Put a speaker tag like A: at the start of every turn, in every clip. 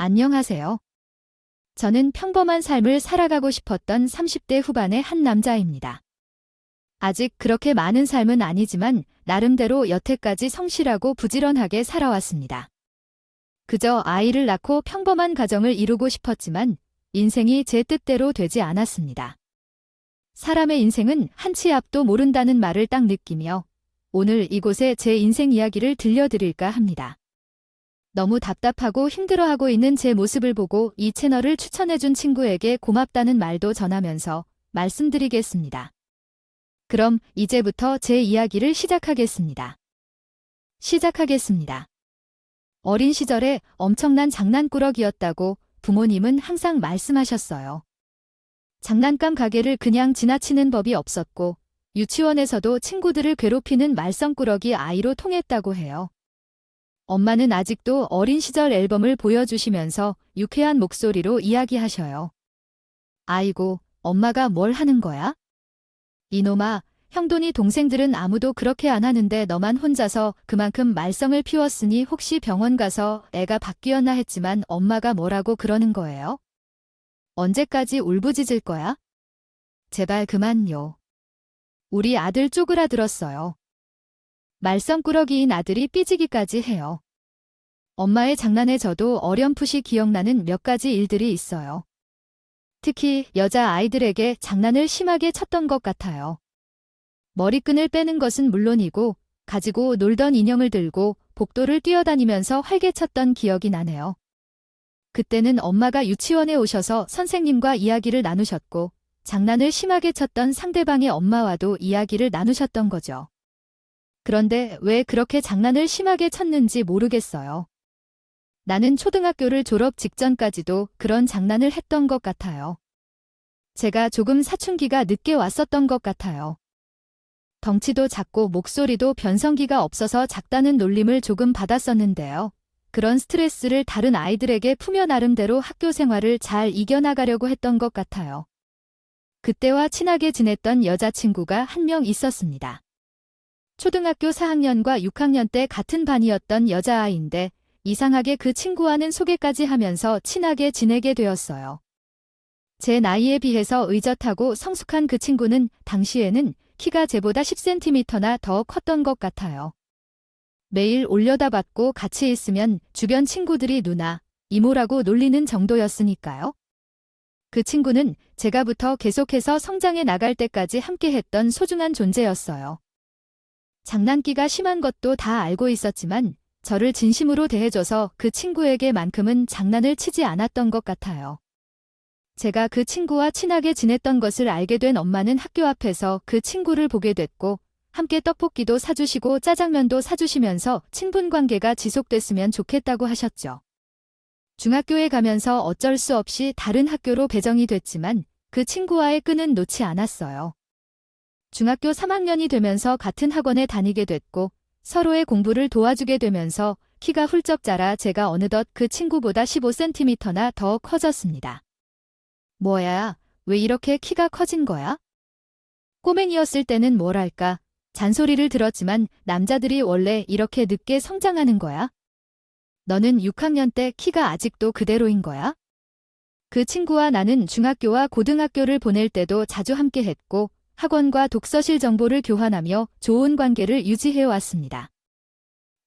A: 안녕하세요. 저는 평범한 삶을 살아가고 싶었던 30대 후반의 한 남자입니다. 아직 그렇게 많은 삶은 아니지만 나름대로 여태까지 성실하고 부지런하게 살아왔습니다. 그저 아이를 낳고 평범한 가정을 이루고 싶었지만 인생이 제 뜻대로 되지 않았습니다. 사람의 인생은 한 치 앞도 모른다는 말을 딱 느끼며 오늘 이곳에 제 인생 이야기를 들려드릴까 합니다. 너무 답답하고 힘들어하고 있는 제 모습을 보고 이 채널을 추천해준 친구에게 고맙다는 말도 전하면서 말씀드리겠습니다. 그럼 이제부터 제 이야기를 시작하겠습니다. 어린 시절에 엄청난 장난꾸러기였다고 부모님은 항상 말씀하셨어요. 장난감 가게를 그냥 지나치는 법이 없었고 유치원에서도 친구들을 괴롭히는 말썽꾸러기 아이로 통했다고 해요. 엄마는 아직도 어린 시절 앨범을 보여주시면서 유쾌한 목소리로 이야기하셔요. 아이고, 엄마가 뭘 하는 거야? 이놈아, 형돈이 동생들은 아무도 그렇게 안 하는데 너만 혼자서 그만큼 말썽을 피웠으니 혹시 병원 가서 애가 바뀌었나 했지만 엄마가 뭐라고 그러는 거예요? 언제까지 울부짖을 거야? 제발 그만요. 우리 아들 쪼그라들었어요. 말썽꾸러기인 아들이 삐지기까지 해요. 엄마의 장난에 저도 어렴풋이 기억나는 몇 가지 일들이 있어요. 특히 여자 아이들에게 장난을 심하게 쳤던 것 같아요. 머리끈을 빼는 것은 물론이고 가지고 놀던 인형을 들고 복도를 뛰어다니면서 활개쳤던 기억이 나네요. 그때는 엄마가 유치원에 오셔서 선생님과 이야기를 나누셨고 장난을 심하게 쳤던 상대방의 엄마와도 이야기를 나누셨던 거죠. 그런데 왜 그렇게 장난을 심하게 쳤는지 모르겠어요. 나는 초등학교를 졸업 직전까지도 그런 장난을 했던 것 같아요. 제가 조금 사춘기가 늦게 왔었던 것 같아요. 덩치도 작고 목소리도 변성기가 없어서 작다는 놀림을 조금 받았었는데요. 그런 스트레스를 다른 아이들에게 풀며 나름대로 학교 생활을 잘 이겨나가려고 했던 것 같아요. 그때와 친하게 지냈던 여자친구가 한 명 있었습니다. 초등학교 4학년과 6학년 때 같은 반이었던 여자아이인데 이상하게 그 친구와는 소개까지 하면서 친하게 지내게 되었어요. 제 나이에 비해서 의젓하고 성숙한 그 친구는 당시에는 키가 제보다 10cm나 더 컸던 것 같아요. 매일 올려다봤고 같이 있으면 주변 친구들이 누나, 이모라고 놀리는 정도였으니까요. 그 친구는 제가부터 계속해서 성장해 나갈 때까지 함께했던 소중한 존재였어요. 장난기가 심한 것도 다 알고 있었지만 저를 진심으로 대해줘서 그 친구에게만큼은 장난을 치지 않았던 것 같아요. 제가 그 친구와 친하게 지냈던 것을 알게 된 엄마는 학교 앞에서 그 친구를 보게 됐고 함께 떡볶이도 사주시고 짜장면도 사주시면서 친분 관계가 지속됐으면 좋겠다고 하셨죠. 중학교에 가면서 어쩔 수 없이 다른 학교로 배정이 됐지만 그 친구와의 끈은 놓지 않았어요. 중학교 3학년이 되면서 같은 학원에 다니게 됐고 서로의 공부를 도와주게 되면서 키가 훌쩍 자라 제가 어느덧 그 친구보다 15cm나 더 커졌습니다. 뭐야, 왜 이렇게 키가 커진 거야? 꼬맹이였을 때는 뭐랄까, 잔소리를 들었지만 남자들이 원래 이렇게 늦게 성장하는 거야? 너는 6학년 때 키가 아직도 그대로인 거야? 그 친구와 나는 중학교와 고등학교를 보낼 때도 자주 함께 했고 학원과 독서실 정보를 교환하며 좋은 관계를 유지해 왔습니다.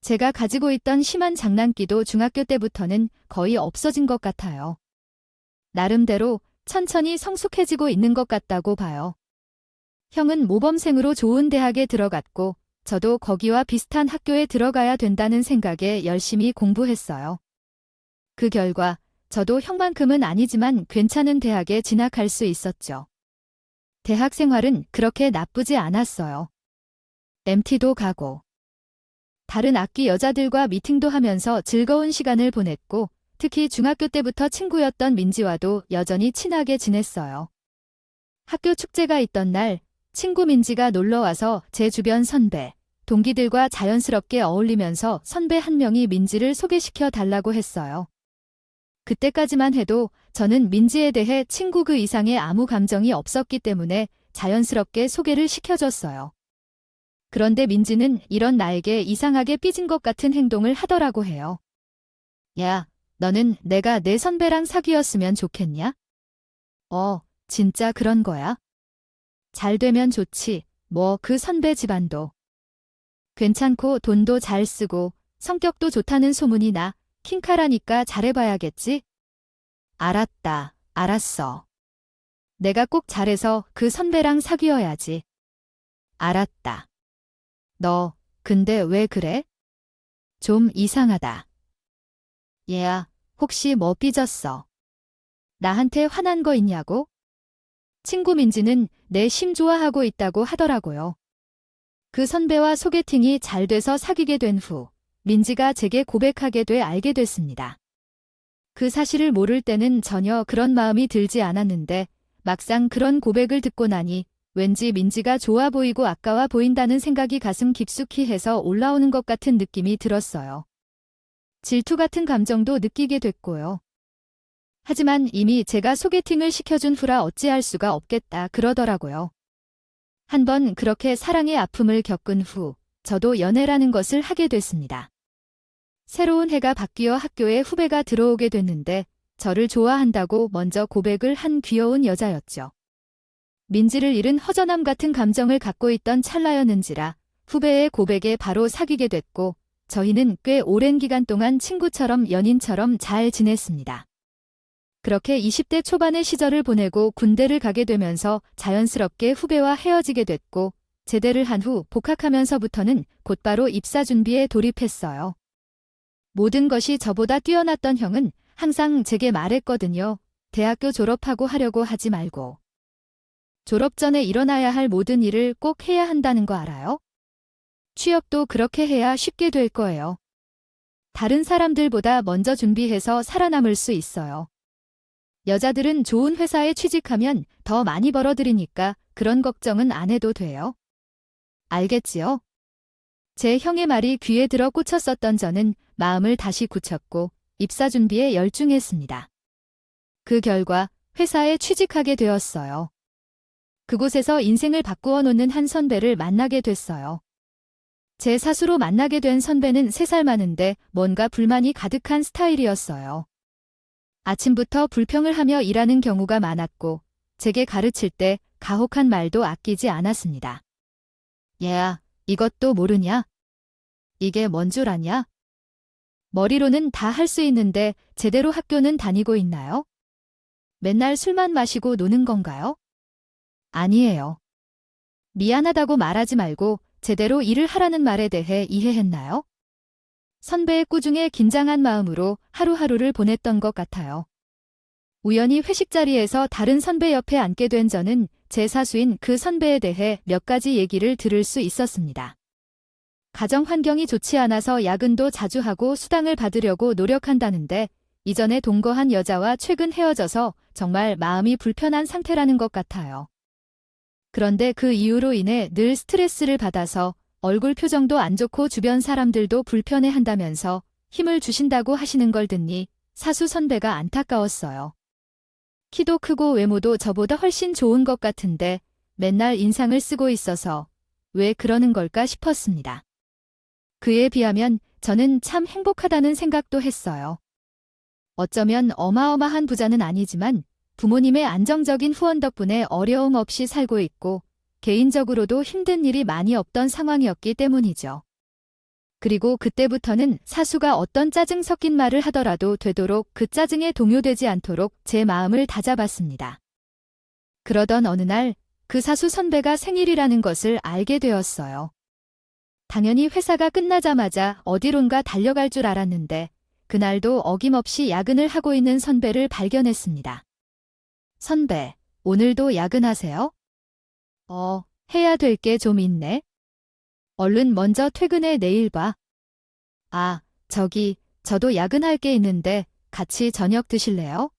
A: 제가 가지고 있던 심한 장난기도 중학교 때부터는 거의 없어진 것 같아요. 나름대로 천천히 성숙해지고 있는 것 같다고 봐요. 형은 모범생으로 좋은 대학에 들어갔고 저도 거기와 비슷한 학교에 들어가야 된다는 생각에 열심히 공부했어요. 그 결과 저도 형만큼은 아니지만 괜찮은 대학에 진학할 수 있었죠. 대학 생활은 그렇게 나쁘지 않았어요. MT도 가고 다른 악기 여자들과 미팅도 하면서 즐거운 시간을 보냈고 특히 중학교 때부터 친구였던 민지와도 여전히 친하게 지냈어요. 학교 축제가 있던 날 친구 민지가 놀러와서 제 주변 선배, 동기들과 자연스럽게 어울리면서 선배 한 명이 민지를 소개시켜 달라고 했어요. 그때까지만 해도 저는 민지에 대해 친구 그 이상의 아무 감정이 없었기 때문에 자연스럽게 소개를 시켜줬어요. 그런데 민지는 이런 나에게 이상하게 삐진 것 같은 행동을 하더라고 해요. 야, 너는 내가 내 선배랑 사귀었으면 좋겠냐? 진짜 그런 거야? 잘 되면 좋지. 뭐 그 선배 집안도 괜찮고 돈도 잘 쓰고 성격도 좋다는 소문이 나. 킹카라니까 잘해봐야겠지? 알았다. 알았어. 내가 꼭 잘해서 그 선배랑 사귀어야지. 알았다. 너, 근데 왜 그래? 좀 이상하다. 얘야, 혹시 뭐 삐졌어? 나한테 화난 거 있냐고? 친구 민지는 내 심 좋아하고 있다고 하더라고요. 그 선배와 소개팅이 잘 돼서 사귀게 된 후, 민지가 제게 고백하게 돼 알게 됐습니다. 그 사실을 모를 때는 전혀 그런 마음이 들지 않았는데, 막상 그런 고백을 듣고 나니 왠지 민지가 좋아 보이고 아까워 보인다는 생각이 가슴 깊숙이 해서 올라오는 것 같은 느낌이 들었어요. 질투 같은 감정도 느끼게 됐고요. 하지만 이미 제가 소개팅을 시켜준 후라 어찌할 수가 없겠다 그러더라고요. 한번 그렇게 사랑의 아픔을 겪은 후 저도 연애라는 것을 하게 됐습니다. 새로운 해가 바뀌어 학교에 후배가 들어오게 됐는데 저를 좋아한다고 먼저 고백을 한 귀여운 여자였죠. 민지를 잃은 허전함 같은 감정을 갖고 있던 찰나였는지라 후배의 고백에 바로 사귀게 됐고 저희는 꽤 오랜 기간 동안 친구처럼 연인처럼 잘 지냈습니다. 그렇게 20대 초반의 시절을 보내고 군대를 가게 되면서 자연스럽게 후배와 헤어지게 됐고 제대를 한 후 복학하면서부터는 곧바로 입사 준비에 돌입했어요. 모든 것이 저보다 뛰어났던 형은 항상 제게 말했거든요. 대학교 졸업하고 하려고 하지 말고. 졸업 전에 일어나야 할 모든 일을 꼭 해야 한다는 거 알아요? 취업도 그렇게 해야 쉽게 될 거예요. 다른 사람들보다 먼저 준비해서 살아남을 수 있어요. 여자들은 좋은 회사에 취직하면 더 많이 벌어들이니까 그런 걱정은 안 해도 돼요. 알겠지요? 제 형의 말이 귀에 들어 꽂혔었던 저는 마음을 다시 굳혔고 입사 준비에 열중했습니다. 그 결과 회사에 취직하게 되었어요. 그곳에서 인생을 바꾸어 놓는 한 선배를 만나게 됐어요. 제 사수로 만나게 된 선배는 3살 많은데 뭔가 불만이 가득한 스타일이었어요. 아침부터 불평을 하며 일하는 경우가 많았고 제게 가르칠 때 가혹한 말도 아끼지 않았습니다. 얘야, 이것도 모르냐? 이게 뭔 줄 아냐? 머리로는 다 할 수 있는데 제대로 학교는 다니고 있나요? 맨날 술만 마시고 노는 건가요? 아니에요. 미안하다고 말하지 말고 제대로 일을 하라는 말에 대해 이해했나요? 선배의 꾸중에 긴장한 마음으로 하루하루를 보냈던 것 같아요. 우연히 회식 자리에서 다른 선배 옆에 앉게 된 저는 제 사수인 그 선배에 대해 몇 가지 얘기를 들을 수 있었습니다. 가정 환경이 좋지 않아서 야근도 자주 하고 수당을 받으려고 노력한다는데 이전에 동거한 여자와 최근 헤어져서 정말 마음이 불편한 상태라는 것 같아요. 그런데 그 이유로 인해 늘 스트레스를 받아서 얼굴 표정도 안 좋고 주변 사람들도 불편해한다면서 힘을 주신다고 하시는 걸 듣니 사수 선배가 안타까웠어요. 키도 크고 외모도 저보다 훨씬 좋은 것 같은데 맨날 인상을 쓰고 있어서 왜 그러는 걸까 싶었습니다. 그에 비하면 저는 참 행복하다는 생각도 했어요. 어쩌면 어마어마한 부자는 아니지만 부모님의 안정적인 후원 덕분에 어려움 없이 살고 있고 개인적으로도 힘든 일이 많이 없던 상황이었기 때문이죠. 그리고 그때부터는 사수가 어떤 짜증 섞인 말을 하더라도 되도록 그 짜증에 동요되지 않도록 제 마음을 다잡았습니다. 그러던 어느 날 그 사수 선배가 생일이라는 것을 알게 되었어요. 당연히 회사가 끝나자마자 어디론가 달려갈 줄 알았는데 그날도 어김없이 야근을 하고 있는 선배를 발견했습니다. 선배, 오늘도 야근하세요? 해야 될 게 좀 있네. 얼른 먼저 퇴근해 내일 봐. 저도 야근할 게 있는데 같이 저녁 드실래요?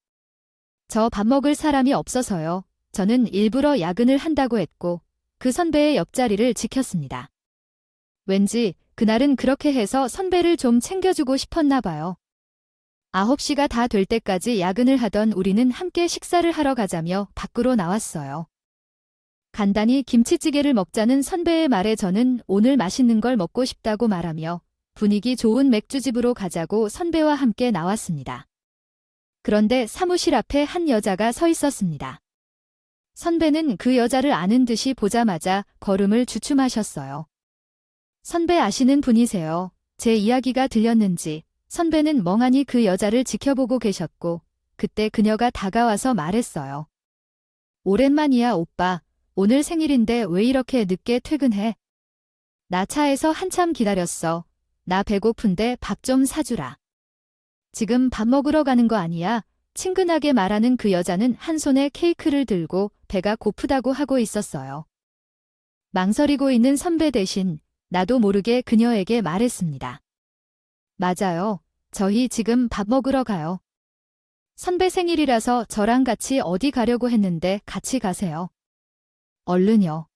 A: 저 밥 먹을 사람이 없어서요. 저는 일부러 야근을 한다고 했고 그 선배의 옆자리를 지켰습니다. 왠지 그날은 그렇게 해서 선배를 좀 챙겨주고 싶었나 봐요. 9시가 다 될 때까지 야근을 하던 우리는 함께 식사를 하러 가자며 밖으로 나왔어요. 간단히 김치찌개를 먹자는 선배의 말에 저는 오늘 맛있는 걸 먹고 싶다고 말하며 분위기 좋은 맥주집으로 가자고 선배와 함께 나왔습니다. 그런데 사무실 앞에 한 여자가 서 있었습니다. 선배는 그 여자를 아는 듯이 보자마자 걸음을 주춤하셨어요. 선배 아시는 분이세요? 제 이야기가 들렸는지 선배는 멍하니 그 여자를 지켜보고 계셨고 그때 그녀가 다가와서 말했어요. 오랜만이야 오빠. 오늘 생일인데 왜 이렇게 늦게 퇴근해? 나 차에서 한참 기다렸어. 나 배고픈데 밥 좀 사주라. 지금 밥 먹으러 가는 거 아니야? 친근하게 말하는 그 여자는 한 손에 케이크를 들고 배가 고프다고 하고 있었어요. 망설이고 있는 선배 대신 나도 모르게 그녀에게 말했습니다. 맞아요. 저희 지금 밥 먹으러 가요. 선배 생일이라서 저랑 같이 어디 가려고 했는데 같이 가세요. 얼른요.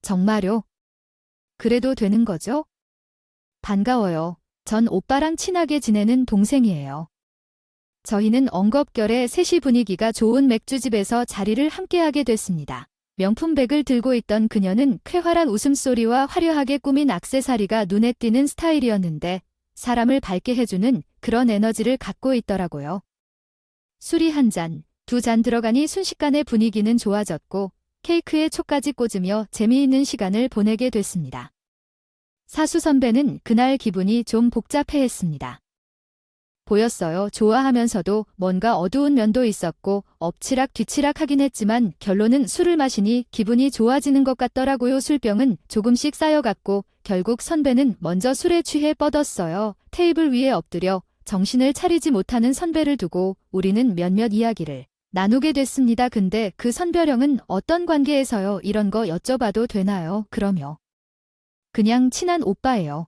A: 정말요? 그래도 되는 거죠? 반가워요. 전 오빠랑 친하게 지내는 동생이에요. 저희는 엉겁결에 셋이 분위기가 좋은 맥주집에서 자리를 함께하게 됐습니다. 명품백을 들고 있던 그녀는 쾌활한 웃음소리와 화려하게 꾸민 액세서리가 눈에 띄는 스타일이었는데 사람을 밝게 해주는 그런 에너지를 갖고 있더라고요. 술이 한 잔, 두 잔 들어가니 순식간에 분위기는 좋아졌고 케이크에 촉까지 꽂으며 재미있는 시간을 보내게 됐습니다. 사수 선배는 그날 기분이 좀 복잡해했습니다. 보였어요. 좋아하면서도 뭔가 어두운 면도 있었고 엎치락 뒤치락 하긴 했지만 결론은 술을 마시니 기분이 좋아지는 것 같더라고요. 술병은 조금씩 쌓여갔고 결국 선배는 먼저 술에 취해 뻗었어요. 테이블 위에 엎드려 정신을 차리지 못하는 선배를 두고 우리는 몇몇 이야기를 나누게 됐습니다. 근데 그 선배령은 어떤 관계에서요? 이런 거 여쭤봐도 되나요? 그러며 그냥 친한 오빠예요.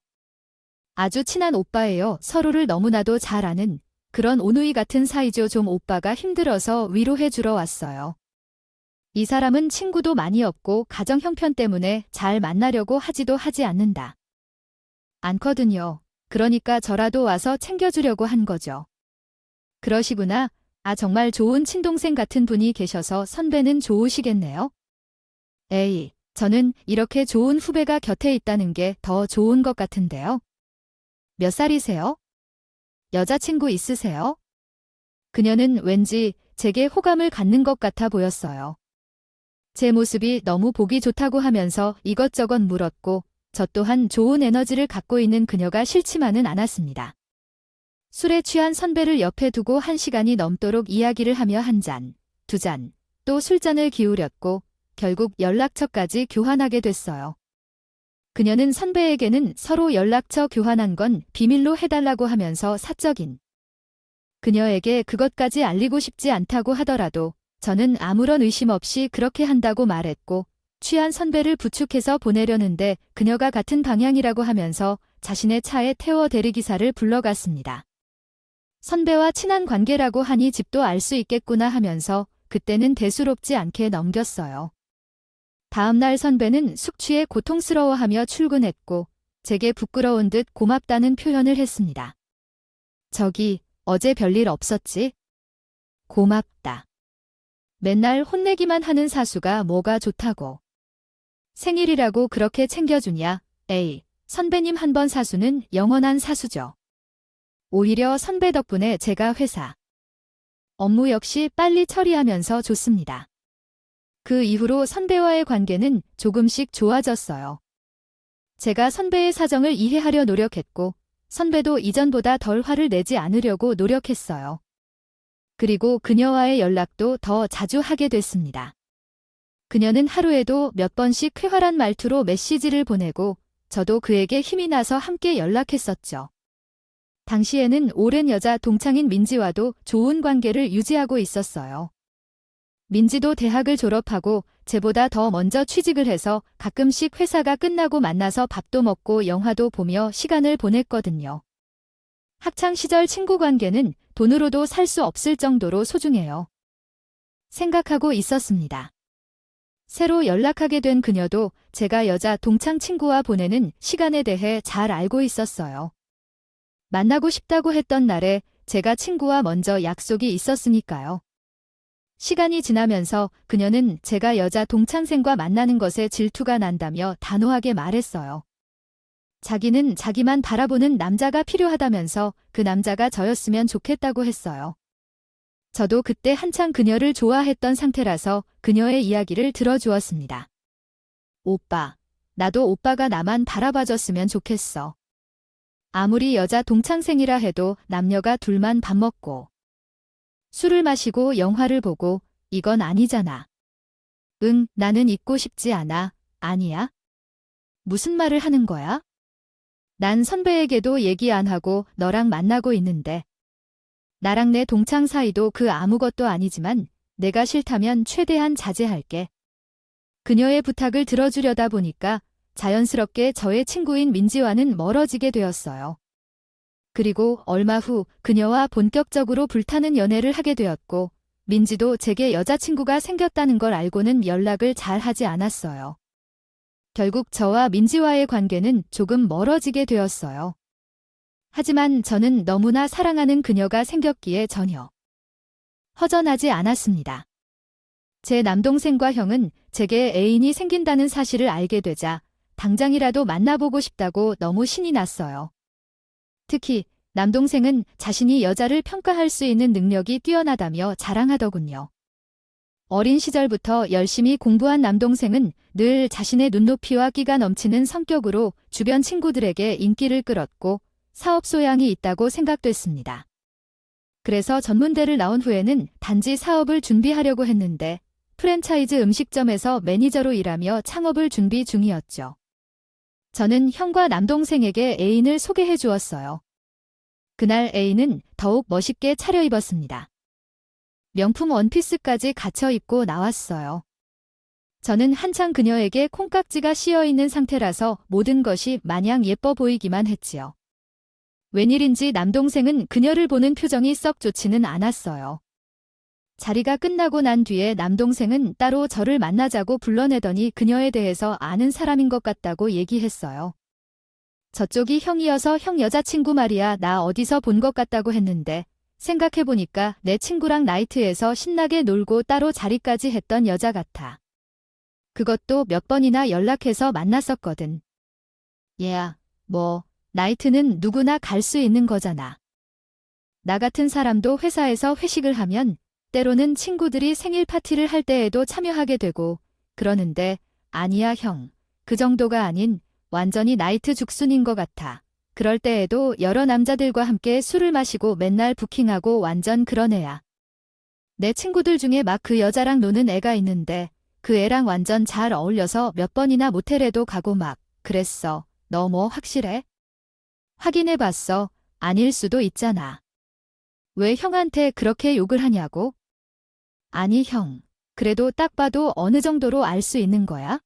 A: 아주 친한 오빠예요. 서로를 너무나도 잘 아는 그런 오누이 같은 사이죠. 좀 오빠가 힘들어서 위로해 주러 왔어요. 이 사람은 친구도 많이 없고 가정 형편 때문에 잘 만나려고 하지도 하지 않는다. 않거든요. 그러니까 저라도 와서 챙겨주려고 한 거죠. 그러시구나. 아 정말 좋은 친동생 같은 분이 계셔서 선배는 좋으시겠네요. 에이, 저는 이렇게 좋은 후배가 곁에 있다는 게 더 좋은 것 같은데요. 몇 살이세요? 여자친구 있으세요? 그녀는 왠지 제게 호감을 갖는 것 같아 보였어요. 제 모습이 너무 보기 좋다고 하면서 이것저것 물었고 저 또한 좋은 에너지를 갖고 있는 그녀가 싫지만은 않았습니다. 술에 취한 선배를 옆에 두고 1시간이 넘도록 이야기를 하며 한 잔, 두 잔, 또 술잔을 기울였고 결국 연락처까지 교환하게 됐어요. 그녀는 선배에게는 서로 연락처 교환한 건 비밀로 해달라고 하면서 사적인 그녀에게 그것까지 알리고 싶지 않다고 하더라도 저는 아무런 의심 없이 그렇게 한다고 말했고 취한 선배를 부축해서 보내려는데 그녀가 같은 방향이라고 하면서 자신의 차에 태워 대리기사를 불러갔습니다. 선배와 친한 관계라고 하니 집도 알 수 있겠구나 하면서 그때는 대수롭지 않게 넘겼어요. 다음날 선배는 숙취에 고통스러워하며 출근했고 제게 부끄러운 듯 고맙다는 표현을 했습니다. 저기, 어제 별일 없었지? 고맙다. 맨날 혼내기만 하는 사수가 뭐가 좋다고. 생일이라고 그렇게 챙겨주냐? 에이, 선배님 한 번 사수는 영원한 사수죠. 오히려 선배 덕분에 제가 회사 업무 역시 빨리 처리하면서 좋습니다. 그 이후로 선배와의 관계는 조금씩 좋아졌어요. 제가 선배의 사정을 이해하려 노력했고 선배도 이전보다 덜 화를 내지 않으려고 노력했어요. 그리고 그녀와의 연락도 더 자주 하게 됐습니다. 그녀는 하루에도 몇 번씩 쾌활한 말투로 메시지를 보내고 저도 그에게 힘이 나서 함께 연락했었죠. 당시에는 오랜 여자 동창인 민지와도 좋은 관계를 유지하고 있었어요. 민지도 대학을 졸업하고 제보다 더 먼저 취직을 해서 가끔씩 회사가 끝나고 만나서 밥도 먹고 영화도 보며 시간을 보냈거든요. 학창시절 친구 관계는 돈으로도 살 수 없을 정도로 소중해요. 생각하고 있었습니다. 새로 연락하게 된 그녀도 제가 여자 동창 친구와 보내는 시간에 대해 잘 알고 있었어요. 만나고 싶다고 했던 날에 제가 친구와 먼저 약속이 있었으니까요. 시간이 지나면서 그녀는 제가 여자 동창생과 만나는 것에 질투가 난다며 단호하게 말했어요. 자기는 자기만 바라보는 남자가 필요하다면서 그 남자가 저였으면 좋겠다고 했어요. 저도 그때 한창 그녀를 좋아했던 상태라서 그녀의 이야기를 들어주었습니다. 오빠, 나도 오빠가 나만 바라봐줬으면 좋겠어. 아무리 여자 동창생이라 해도 남녀가 둘만 밥 먹고 술을 마시고 영화를 보고 이건 아니잖아. 응, 나는 있고 싶지 않아. 아니야? 무슨 말을 하는 거야? 난 선배에게도 얘기 안 하고 너랑 만나고 있는데. 나랑 내 동창 사이도 그 아무것도 아니지만 내가 싫다면 최대한 자제할게. 그녀의 부탁을 들어주려다 보니까 자연스럽게 저의 친구인 민지와는 멀어지게 되었어요. 그리고 얼마 후 그녀와 본격적으로 불타는 연애를 하게 되었고 민지도 제게 여자친구가 생겼다는 걸 알고는 연락을 잘 하지 않았어요. 결국 저와 민지와의 관계는 조금 멀어지게 되었어요. 하지만 저는 너무나 사랑하는 그녀가 생겼기에 전혀 허전하지 않았습니다. 제 남동생과 형은 제게 애인이 생긴다는 사실을 알게 되자 당장이라도 만나보고 싶다고 너무 신이 났어요. 특히 남동생은 자신이 여자를 평가할 수 있는 능력이 뛰어나다며 자랑하더군요. 어린 시절부터 열심히 공부한 남동생은 늘 자신의 눈높이와 끼가 넘치는 성격으로 주변 친구들에게 인기를 끌었고 사업 소양이 있다고 생각됐습니다. 그래서 전문대를 나온 후에는 단지 사업을 준비하려고 했는데 프랜차이즈 음식점에서 매니저로 일하며 창업을 준비 중이었죠. 저는 형과 남동생에게 애인을 소개해 주었어요. 그날 애인은 더욱 멋있게 차려입었습니다. 명품 원피스까지 갖춰 입고 나왔어요. 저는 한창 그녀에게 콩깍지가 씌어있는 상태라서 모든 것이 마냥 예뻐 보이기만 했지요. 웬일인지 남동생은 그녀를 보는 표정이 썩 좋지는 않았어요. 자리가 끝나고 난 뒤에 남동생은 따로 저를 만나자고 불러내더니 그녀에 대해서 아는 사람인 것 같다고 얘기했어요. 저쪽이 형이어서 형 여자친구 말이야 나 어디서 본 것 같다고 했는데 생각해보니까 내 친구랑 나이트에서 신나게 놀고 따로 자리까지 했던 여자 같아. 그것도 몇 번이나 연락해서 만났었거든. 얘야, 나이트는 누구나 갈 수 있는 거잖아. 나 같은 사람도 회사에서 회식을 하면 때로는 친구들이 생일 파티를 할 때에도 참여하게 되고 그러는데 아니야 형. 그 정도가 아닌 완전히 나이트 죽순인 것 같아. 그럴 때에도 여러 남자들과 함께 술을 마시고 맨날 부킹하고 완전 그런 애야. 내 친구들 중에 막 그 여자랑 노는 애가 있는데 그 애랑 완전 잘 어울려서 몇 번이나 모텔에도 가고 막 그랬어. 너 뭐 확실해? 확인해봤어. 아닐 수도 있잖아. 왜 형한테 그렇게 욕을 하냐고? 아니 형. 그래도 딱 봐도 어느 정도로 알 수 있는 거야?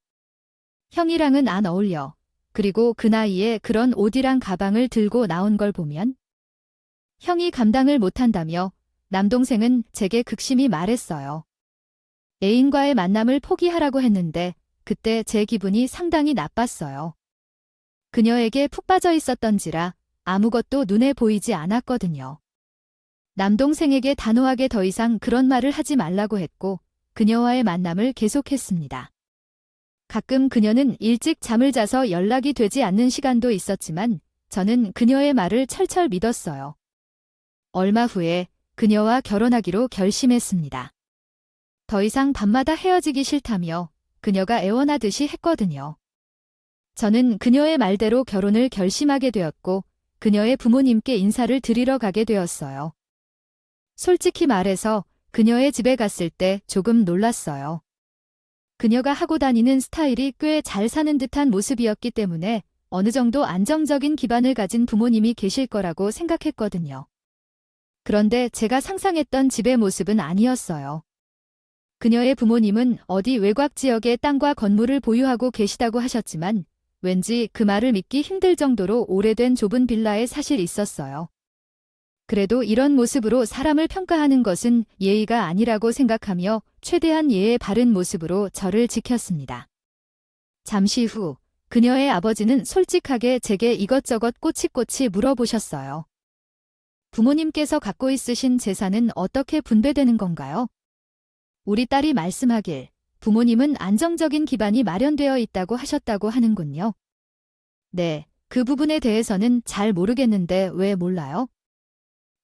A: 형이랑은 안 어울려. 그리고 그 나이에 그런 옷이랑 가방을 들고 나온 걸 보면 형이 감당을 못한다며 남동생은 제게 극심히 말했어요. 애인과의 만남을 포기하라고 했는데 그때 제 기분이 상당히 나빴어요. 그녀에게 푹 빠져 있었던지라 아무것도 눈에 보이지 않았거든요. 남동생에게 단호하게 더 이상 그런 말을 하지 말라고 했고 그녀와의 만남을 계속했습니다. 가끔 그녀는 일찍 잠을 자서 연락이 되지 않는 시간도 있었지만 저는 그녀의 말을 철철 믿었어요. 얼마 후에 그녀와 결혼하기로 결심했습니다. 더 이상 밤마다 헤어지기 싫다며 그녀가 애원하듯이 했거든요. 저는 그녀의 말대로 결혼을 결심하게 되었고 그녀의 부모님께 인사를 드리러 가게 되었어요. 솔직히 말해서 그녀의 집에 갔을 때 조금 놀랐어요. 그녀가 하고 다니는 스타일이 꽤 잘 사는 듯한 모습이었기 때문에 어느 정도 안정적인 기반을 가진 부모님이 계실 거라고 생각했거든요. 그런데 제가 상상했던 집의 모습은 아니었어요. 그녀의 부모님은 어디 외곽 지역에 땅과 건물을 보유하고 계시다고 하셨지만 왠지 그 말을 믿기 힘들 정도로 오래된 좁은 빌라에 사실 있었어요. 그래도 이런 모습으로 사람을 평가하는 것은 예의가 아니라고 생각하며 최대한 예의 바른 모습으로 저를 지켰습니다. 잠시 후 그녀의 아버지는 솔직하게 제게 이것저것 꼬치꼬치 물어보셨어요. 부모님께서 갖고 있으신 재산은 어떻게 분배되는 건가요? 우리 딸이 말씀하길 부모님은 안정적인 기반이 마련되어 있다고 하셨다고 하는군요. 네, 그 부분에 대해서는 잘 모르겠는데 왜 몰라요?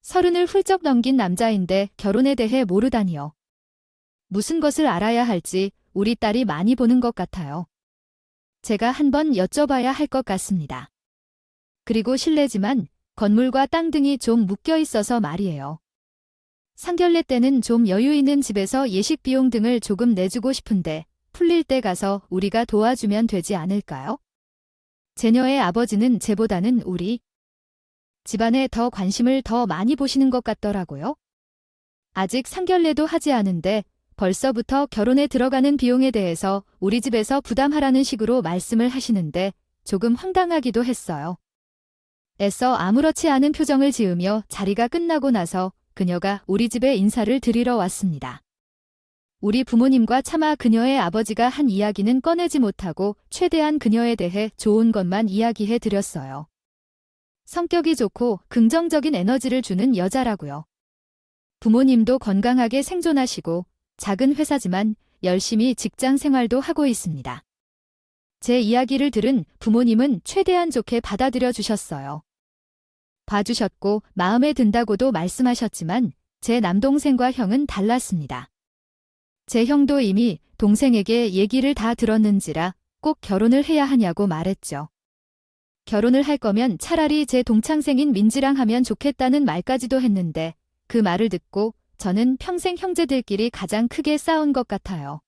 A: 30을 훌쩍 넘긴 남자인데 결혼에 대해 모르다니요. 무슨 것을 알아야 할지 우리 딸이 많이 보는 것 같아요. 제가 한번 여쭤봐야 할 것 같습니다. 그리고 실례지만 건물과 땅 등이 좀 묶여 있어서 말이에요. 상견례 때는 좀 여유 있는 집에서 예식 비용 등을 조금 내주고 싶은데 풀릴 때 가서 우리가 도와주면 되지 않을까요? 제녀의 아버지는 제보다는 우리 집안에 더 관심을 더 많이 보시는 것 같더라고요. 아직 상견례도 하지 않은데 벌써부터 결혼에 들어가는 비용에 대해서 우리 집에서 부담하라는 식으로 말씀을 하시는데 조금 황당하기도 했어요. 애써 아무렇지 않은 표정을 지으며 자리가 끝나고 나서 그녀가 우리 집에 인사를 드리러 왔습니다. 우리 부모님과 차마 그녀의 아버지가 한 이야기는 꺼내지 못하고 최대한 그녀에 대해 좋은 것만 이야기해 드렸어요. 성격이 좋고 긍정적인 에너지를 주는 여자라고요. 부모님도 건강하게 생존하시고 작은 회사지만 열심히 직장 생활도 하고 있습니다. 제 이야기를 들은 부모님은 최대한 좋게 받아들여 주셨어요. 봐주셨고 마음에 든다고도 말씀하셨지만 제 남동생과 형은 달랐습니다. 제 형도 이미 동생에게 얘기를 다 들었는지라 꼭 결혼을 해야 하냐고 말했죠. 결혼을 할 거면 차라리 제 동창생인 민지랑 하면 좋겠다는 말까지도 했는데 그 말을 듣고 저는 평생 형제들끼리 가장 크게 싸운 것 같아요.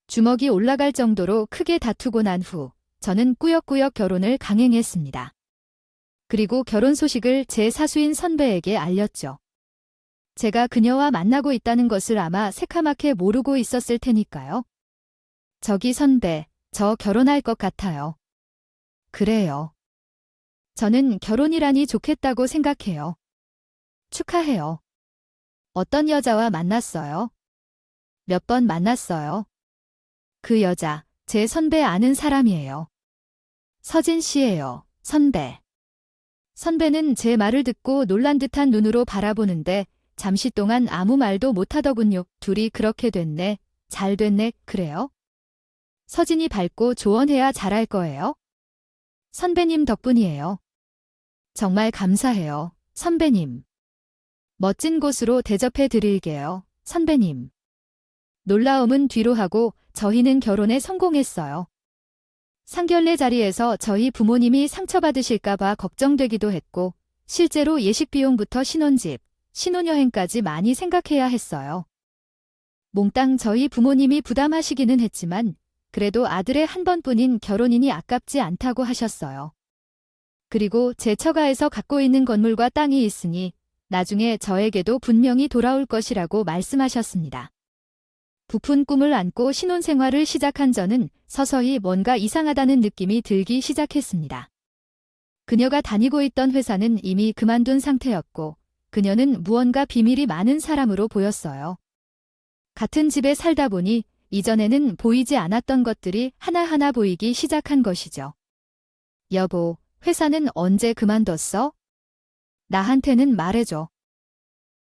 A: 주먹이 올라갈 정도로 크게 다투고 난 후 저는 꾸역꾸역 결혼을 강행했습니다. 그리고 결혼 소식을 제 사수인 선배에게 알렸죠. 제가 그녀와 만나고 있다는 것을 아마 새카맣게 모르고 있었을 테니까요. 저기 선배, 저 결혼할 것 같아요. 그래요. 저는 결혼이라니 좋겠다고 생각해요. 축하해요. 어떤 여자와 만났어요? 몇 번 만났어요? 그 여자, 제 선배 아는 사람이에요. 서진 씨예요, 선배. 선배는 제 말을 듣고 놀란 듯한 눈으로 바라보는데 잠시 동안 아무 말도 못하더군요. 둘이 그렇게 됐네. 잘 됐네. 그래요? 서진이 밝고 조언해야 잘할 거예요. 선배님 덕분이에요. 정말 감사해요, 선배님. 멋진 곳으로 대접해 드릴게요, 선배님. 놀라움은 뒤로 하고 저희는 결혼에 성공했어요. 상견례 자리에서 저희 부모님이 상처받으실까 봐 걱정되기도 했고 실제로 예식 비용부터 신혼집, 신혼여행까지 많이 생각해야 했어요. 몽땅 저희 부모님이 부담하시기는 했지만 그래도 아들의 한 번뿐인 결혼이니 아깝지 않다고 하셨어요. 그리고 제 처가에서 갖고 있는 건물과 땅이 있으니 나중에 저에게도 분명히 돌아올 것이라고 말씀하셨습니다. 부푼 꿈을 안고 신혼생활을 시작한 저는 서서히 뭔가 이상하다는 느낌이 들기 시작했습니다. 그녀가 다니고 있던 회사는 이미 그만둔 상태였고 그녀는 무언가 비밀이 많은 사람으로 보였어요. 같은 집에 살다 보니 이전에는 보이지 않았던 것들이 하나하나 보이기 시작한 것이죠. 여보, 회사는 언제 그만뒀어? 나한테는 말해줘.